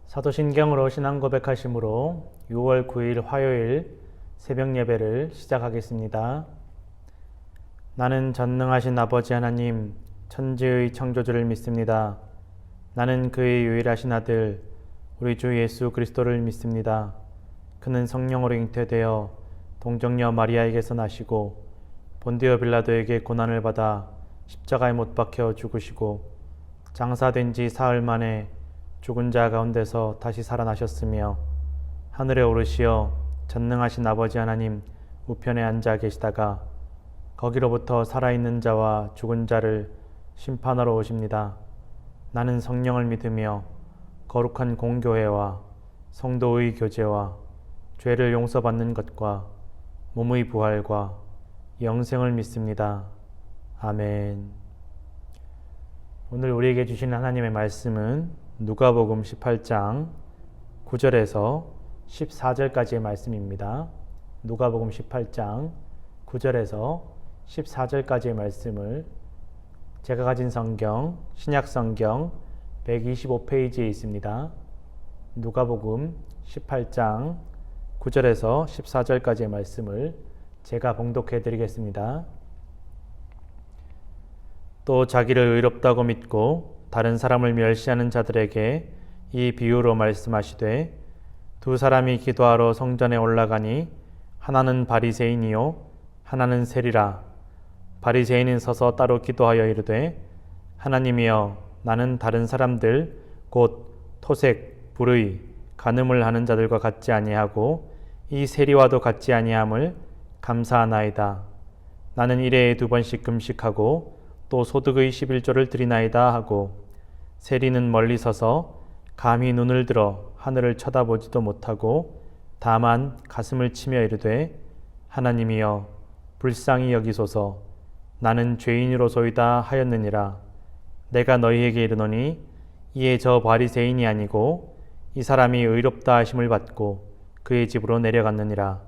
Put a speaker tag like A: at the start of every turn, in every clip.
A: 사도신경으로 신앙 고백하심으로 6월 9일 화요일 새벽 예배를 시작하겠습니다. 나는 전능하신 아버지 하나님, 천지의 창조주를 믿습니다. 나는 그의 유일하신 아들, 우리 주 예수 그리스도를 믿습니다. 그는 성령으로 잉태되어 동정녀 마리아에게서 나시고 본디오 빌라도에게 고난을 받아 십자가에 못 박혀 죽으시고 장사된 지 사흘 만에 죽은 자 가운데서 다시 살아나셨으며 하늘에 오르시어 전능하신 아버지 하나님 우편에 앉아 계시다가 거기로부터 살아있는 자와 죽은 자를 심판하러 오십니다. 나는 성령을 믿으며 거룩한 공교회와 성도의 교제와 죄를 용서받는 것과 몸의 부활과 영생을 믿습니다. 아멘. 오늘 우리에게 주신 하나님의 말씀은 누가복음 18장 9절에서 14절까지의 말씀입니다. 누가복음 18장 9절에서 14절까지의 말씀을 제가 가진 성경, 신약성경 125페이지에 있습니다. 누가복음 18장 9절에서 14절까지의 말씀을 제가 봉독해 드리겠습니다. 또 자기를 의롭다고 믿고 다른 사람을 멸시하는 자들에게 이 비유로 말씀하시되 두 사람이 기도하러 성전에 올라가니 하나는 바리새인이요 하나는 세리라. 바리새인은 서서 따로 기도하여 이르되 하나님이여 나는 다른 사람들 곧 토색, 불의, 간음을 하는 자들과 같지 아니하고 이 세리와도 같지 아니함을 감사하나이다. 나는 일회에 2번씩 금식하고 또 소득의 11조를 드리나이다 하고 세리는 멀리 서서 감히 눈을 들어 하늘을 쳐다보지도 못하고 다만 가슴을 치며 이르되 하나님이여 불쌍히 여기소서 나는 죄인으로소이다 하였느니라. 내가 너희에게 이르노니 이에 저 바리새인이 아니고 이 사람이 의롭다 하심을 받고 그의 집으로 내려갔느니라.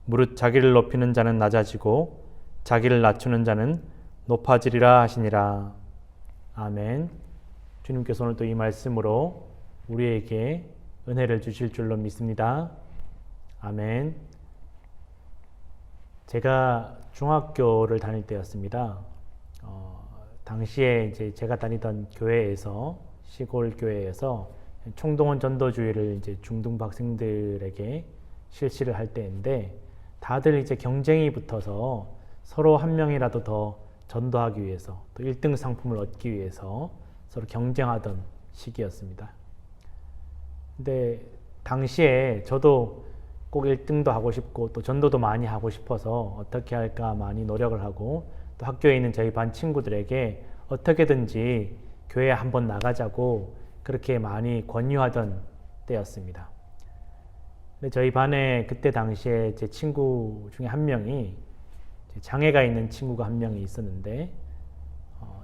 A: 무릇 자기를 높이는 자는 낮아지고 자기를 낮추는 자는 높아지리라 하시니라. 아멘. 주님께서 오늘도 이 말씀으로 우리에게 은혜를 주실 줄로 믿습니다. 아멘. 제가 중학교를 다닐 때였습니다. 당시에 이제 제가 다니던 교회에서 시골 교회에서 총동원 전도주의를 이제 중등부 학생들에게 실시를 할 때인데 다들 이제 경쟁이 붙어서 서로 한 명이라도 더 전도하기 위해서 또 1등 상품을 얻기 위해서 서로 경쟁하던 시기였습니다. 근데 당시에 저도 꼭 1등도 하고 싶고 또 전도도 많이 하고 싶어서 어떻게 할까 많이 노력을 하고 또 학교에 있는 저희 반 친구들에게 어떻게든지 교회에 한번 나가자고 그렇게 많이 권유하던 때였습니다. 근데 저희 반에 그때 당시에 제 친구 중에 한 명이 장애가 있는 친구가 한 명이 있었는데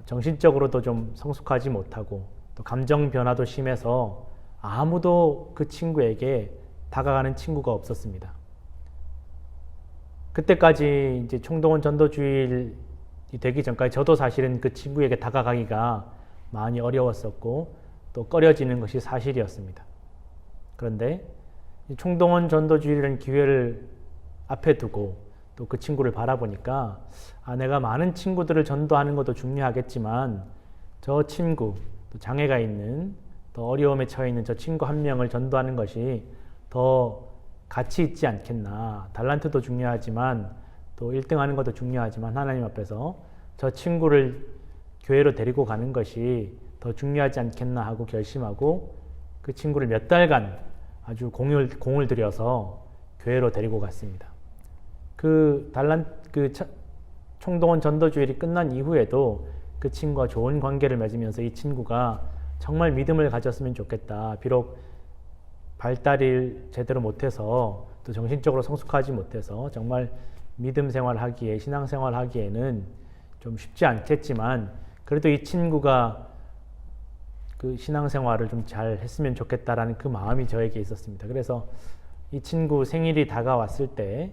A: 정신적으로도 좀 성숙하지 못하고 또 감정 변화도 심해서 아무도 그 친구에게 다가가는 친구가 없었습니다. 그때까지 이제 총동원 전도주일이 되기 전까지 저도 사실은 그 친구에게 다가가기가 많이 어려웠었고 또 꺼려지는 것이 사실이었습니다. 그런데 총동원 전도주일이라는 기회를 앞에 두고 또 그 친구를 바라보니까 내가 많은 친구들을 전도하는 것도 중요하겠지만 저 친구, 또 장애가 있는 또 어려움에 처해 있는 저 친구 한 명을 전도하는 것이 더 가치 있지 않겠나. 달란트도 중요하지만 또 1등 하는 것도 중요하지만 하나님 앞에서 저 친구를 교회로 데리고 가는 것이 더 중요하지 않겠나 하고 결심하고 그 친구를 몇 달간 아주 공을 들여서 교회로 데리고 갔습니다. 총동원 전도주일이 끝난 이후에도 그 친구와 좋은 관계를 맺으면서 이 친구가 정말 믿음을 가졌으면 좋겠다. 비록 발달을 제대로 못해서 또 정신적으로 성숙하지 못해서 정말 믿음 생활하기에 신앙 생활하기에는 좀 쉽지 않겠지만 그래도 이 친구가 그 신앙 생활을 좀 잘 했으면 좋겠다라는 그 마음이 저에게 있었습니다. 그래서 이 친구 생일이 다가왔을 때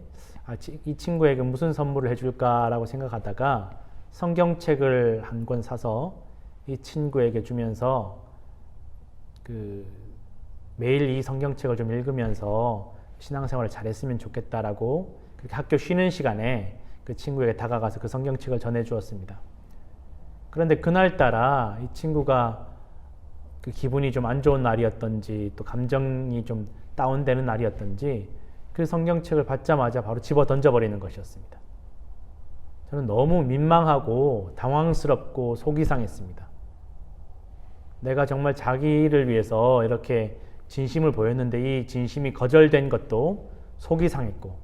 A: 이 친구에게 무슨 선물을 해줄까라고 생각하다가 성경책을 한 권 사서 이 친구에게 주면서 매일 이 성경책을 좀 읽으면서 신앙생활을 잘했으면 좋겠다라고 그렇게 학교 쉬는 시간에 그 친구에게 다가가서 그 성경책을 전해주었습니다. 그런데 그날따라 이 친구가 그 기분이 좀 안 좋은 날이었던지 또 감정이 좀 다운되는 날이었던지 그 성경책을 받자마자 바로 집어 던져버리는 것이었습니다. 저는 너무 민망하고 당황스럽고 속이 상했습니다. 내가 정말 자기를 위해서 이렇게 진심을 보였는데 이 진심이 거절된 것도 속이 상했고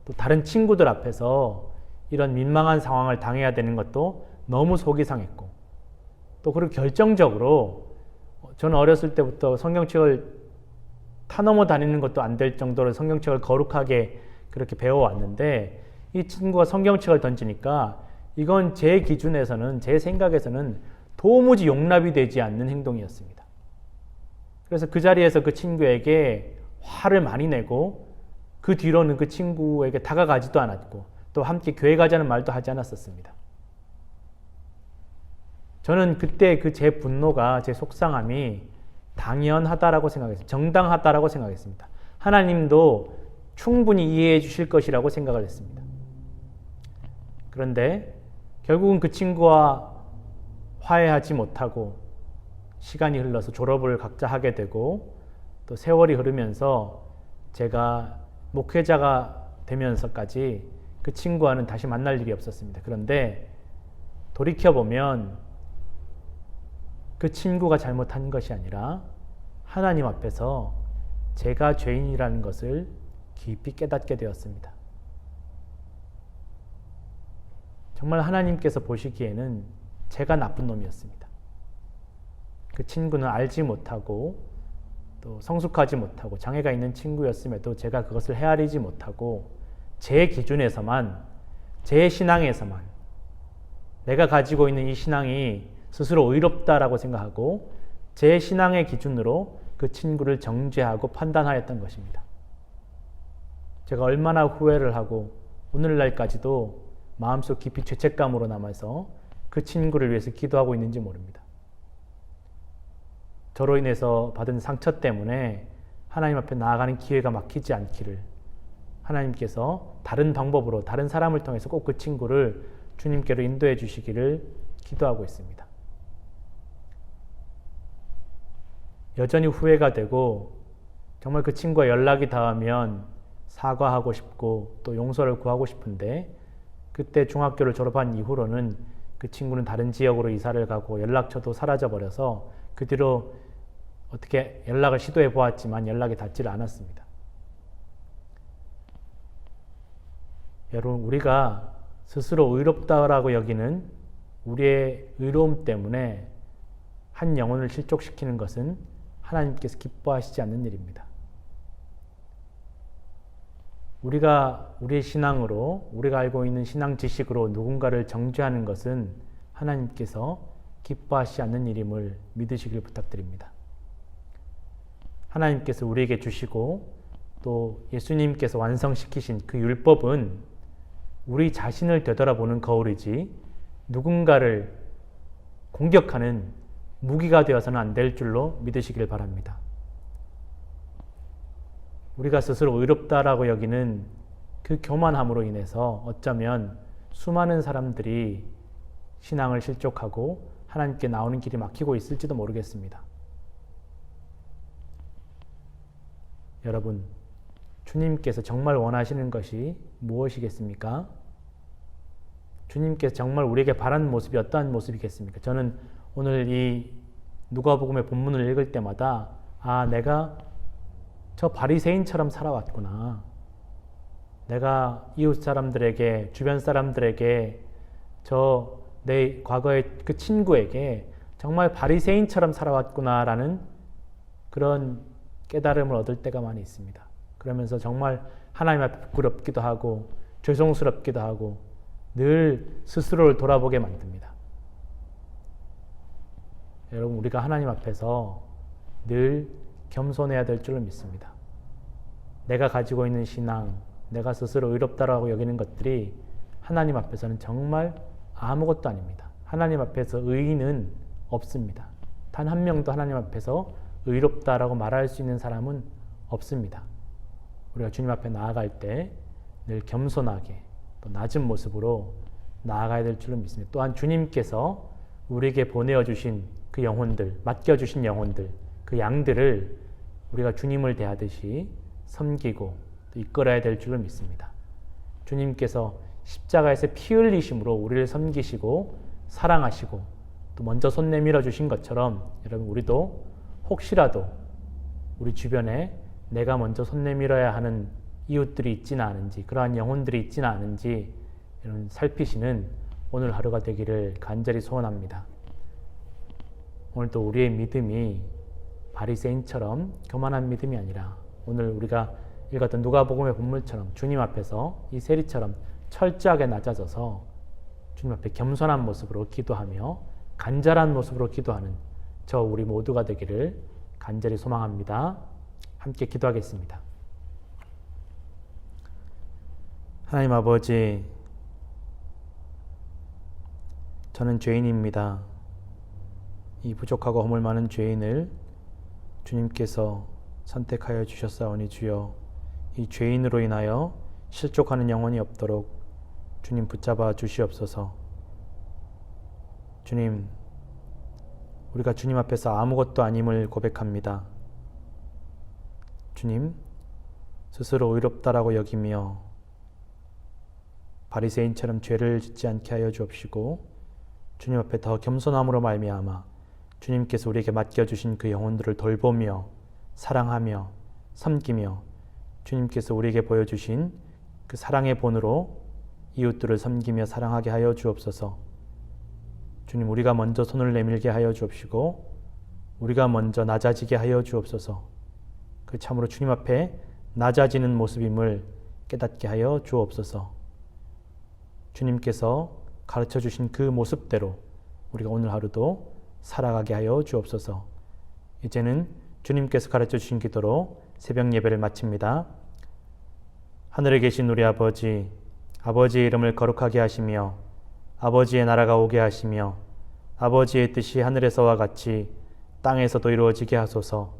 A: 또 다른 친구들 앞에서 이런 민망한 상황을 당해야 되는 것도 너무 속이 상했고 또 그리고 결정적으로 저는 어렸을 때부터 성경책을 타넘어 다니는 것도 안 될 정도로 성경책을 거룩하게 그렇게 배워왔는데 이 친구가 성경책을 던지니까 이건 제 기준에서는 제 생각에서는 도무지 용납이 되지 않는 행동이었습니다. 그래서 그 자리에서 그 친구에게 화를 많이 내고 그 뒤로는 그 친구에게 다가가지도 않았고 또 함께 교회 가자는 말도 하지 않았었습니다. 저는 그때 그 제 분노가 제 속상함이 당연하다라고 생각했습니다. 정당하다라고 생각했습니다. 하나님도 충분히 이해해 주실 것이라고 생각을 했습니다. 그런데 결국은 그 친구와 화해하지 못하고 시간이 흘러서 졸업을 각자 하게 되고 또 세월이 흐르면서 제가 목회자가 되면서까지 그 친구와는 다시 만날 일이 없었습니다. 그런데 돌이켜보면 그 친구가 잘못한 것이 아니라 하나님 앞에서 제가 죄인이라는 것을 깊이 깨닫게 되었습니다. 정말 하나님께서 보시기에는 제가 나쁜 놈이었습니다. 그 친구는 알지 못하고 또 성숙하지 못하고 장애가 있는 친구였음에도 제가 그것을 헤아리지 못하고 제 기준에서만, 제 신앙에서만 내가 가지고 있는 이 신앙이 스스로 의롭다라고 생각하고 제 신앙의 기준으로 그 친구를 정죄하고 판단하였던 것입니다. 제가 얼마나 후회를 하고 오늘날까지도 마음속 깊이 죄책감으로 남아서 그 친구를 위해서 기도하고 있는지 모릅니다. 저로 인해서 받은 상처 때문에 하나님 앞에 나아가는 기회가 막히지 않기를 하나님께서 다른 방법으로 다른 사람을 통해서 꼭 그 친구를 주님께로 인도해 주시기를 기도하고 있습니다. 여전히 후회가 되고 정말 그 친구와 연락이 닿으면 사과하고 싶고 또 용서를 구하고 싶은데 그때 중학교를 졸업한 이후로는 그 친구는 다른 지역으로 이사를 가고 연락처도 사라져버려서 그 뒤로 어떻게 연락을 시도해 보았지만 연락이 닿지를 않았습니다. 여러분, 우리가 스스로 의롭다라고 여기는 우리의 의로움 때문에 한 영혼을 실족시키는 것은 하나님께서 기뻐하시지 않는 일입니다. 우리가 우리의 신앙으로 우리가 알고 있는 신앙 지식으로 누군가를 정죄하는 것은 하나님께서 기뻐하시지 않는 일임을 믿으시길 부탁드립니다. 하나님께서 우리에게 주시고 또 예수님께서 완성시키신 그 율법은 우리 자신을 되돌아보는 거울이지 누군가를 공격하는 무기가 되어서는 안 될 줄로 믿으시길 바랍니다. 우리가 스스로 의롭다라고 여기는 그 교만함으로 인해서 어쩌면 수많은 사람들이 신앙을 실족하고 하나님께 나오는 길이 막히고 있을지도 모르겠습니다. 여러분, 주님께서 정말 원하시는 것이 무엇이겠습니까? 주님께서 정말 우리에게 바라는 모습이 어떠한 모습이겠습니까? 저는 오늘 이 누가복음의 본문을 읽을 때마다 내가 저 바리새인처럼 살아왔구나. 내가 이웃 사람들에게, 주변 사람들에게, 내 과거의 그 친구에게 정말 바리새인처럼 살아왔구나라는 그런 깨달음을 얻을 때가 많이 있습니다. 그러면서 정말 하나님 앞에 부끄럽기도 하고 죄송스럽기도 하고 늘 스스로를 돌아보게 만듭니다. 여러분, 우리가 하나님 앞에서 늘 겸손해야 될 줄로 믿습니다. 내가 가지고 있는 신앙, 내가 스스로 의롭다라고 여기는 것들이 하나님 앞에서는 정말 아무것도 아닙니다. 하나님 앞에서 의인은 없습니다. 단 한 명도 하나님 앞에서 의롭다라고 말할 수 있는 사람은 없습니다. 우리가 주님 앞에 나아갈 때 늘 겸손하게 또 낮은 모습으로 나아가야 될 줄로 믿습니다. 또한 주님께서 우리에게 보내어주신 그 영혼들, 맡겨주신 영혼들, 그 양들을 우리가 주님을 대하듯이 섬기고 또 이끌어야 될 줄로 믿습니다. 주님께서 십자가에서 피 흘리심으로 우리를 섬기시고 사랑하시고 또 먼저 손 내밀어 주신 것처럼 여러분 우리도 혹시라도 우리 주변에 내가 먼저 손 내밀어야 하는 이웃들이 있지는 않은지, 그러한 영혼들이 있지는 않은지 이런 살피시는 오늘 하루가 되기를 간절히 소원합니다. 오늘도 우리의 믿음이 바리새인처럼 교만한 믿음이 아니라 오늘 우리가 읽었던 누가복음의 본문처럼 주님 앞에서 이 세리처럼 철저하게 낮아져서 주님 앞에 겸손한 모습으로 기도하며 간절한 모습으로 기도하는 저 우리 모두가 되기를 간절히 소망합니다. 함께 기도하겠습니다. 하나님 아버지, 저는 죄인입니다. 이 부족하고 허물 많은 죄인을 주님께서 선택하여 주셨사오니 주여, 이 죄인으로 인하여 실족하는 영혼이 없도록 주님 붙잡아 주시옵소서. 주님, 우리가 주님 앞에서 아무것도 아님을 고백합니다. 주님, 스스로 의롭다라고 여기며 바리새인처럼 죄를 짓지 않게 하여 주옵시고 주님 앞에 더 겸손함으로 말미암아 주님께서 우리에게 맡겨주신 그 영혼들을 돌보며 사랑하며 섬기며 주님께서 우리에게 보여주신 그 사랑의 본으로 이웃들을 섬기며 사랑하게 하여 주옵소서. 주님, 우리가 먼저 손을 내밀게 하여 주옵시고 우리가 먼저 낮아지게 하여 주옵소서. 그 참으로 주님 앞에 낮아지는 모습임을 깨닫게 하여 주옵소서. 주님께서 가르쳐 주신 그 모습대로 우리가 오늘 하루도 살아가게 하여 주옵소서. 이제는 주님께서 가르쳐 주신 기도로 새벽 예배를 마칩니다. 하늘에 계신 우리 아버지, 아버지의 이름을 거룩하게 하시며 아버지의 나라가 오게 하시며 아버지의 뜻이 하늘에서와 같이 땅에서도 이루어지게 하소서.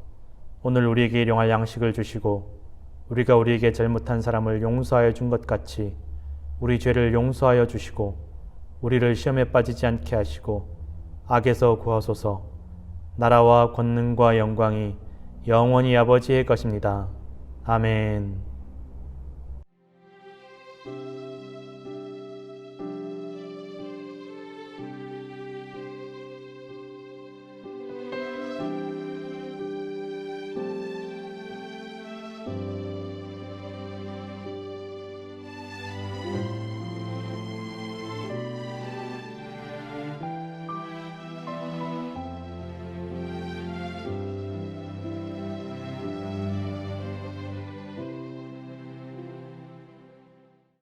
A: 오늘 우리에게 일용할 양식을 주시고 우리가 우리에게 잘못한 사람을 용서하여 준 것 같이 우리 죄를 용서하여 주시고 우리를 시험에 빠지지 않게 하시고 악에서 구하소서. 나라와 권능과 영광이 영원히 아버지의 것입니다. 아멘.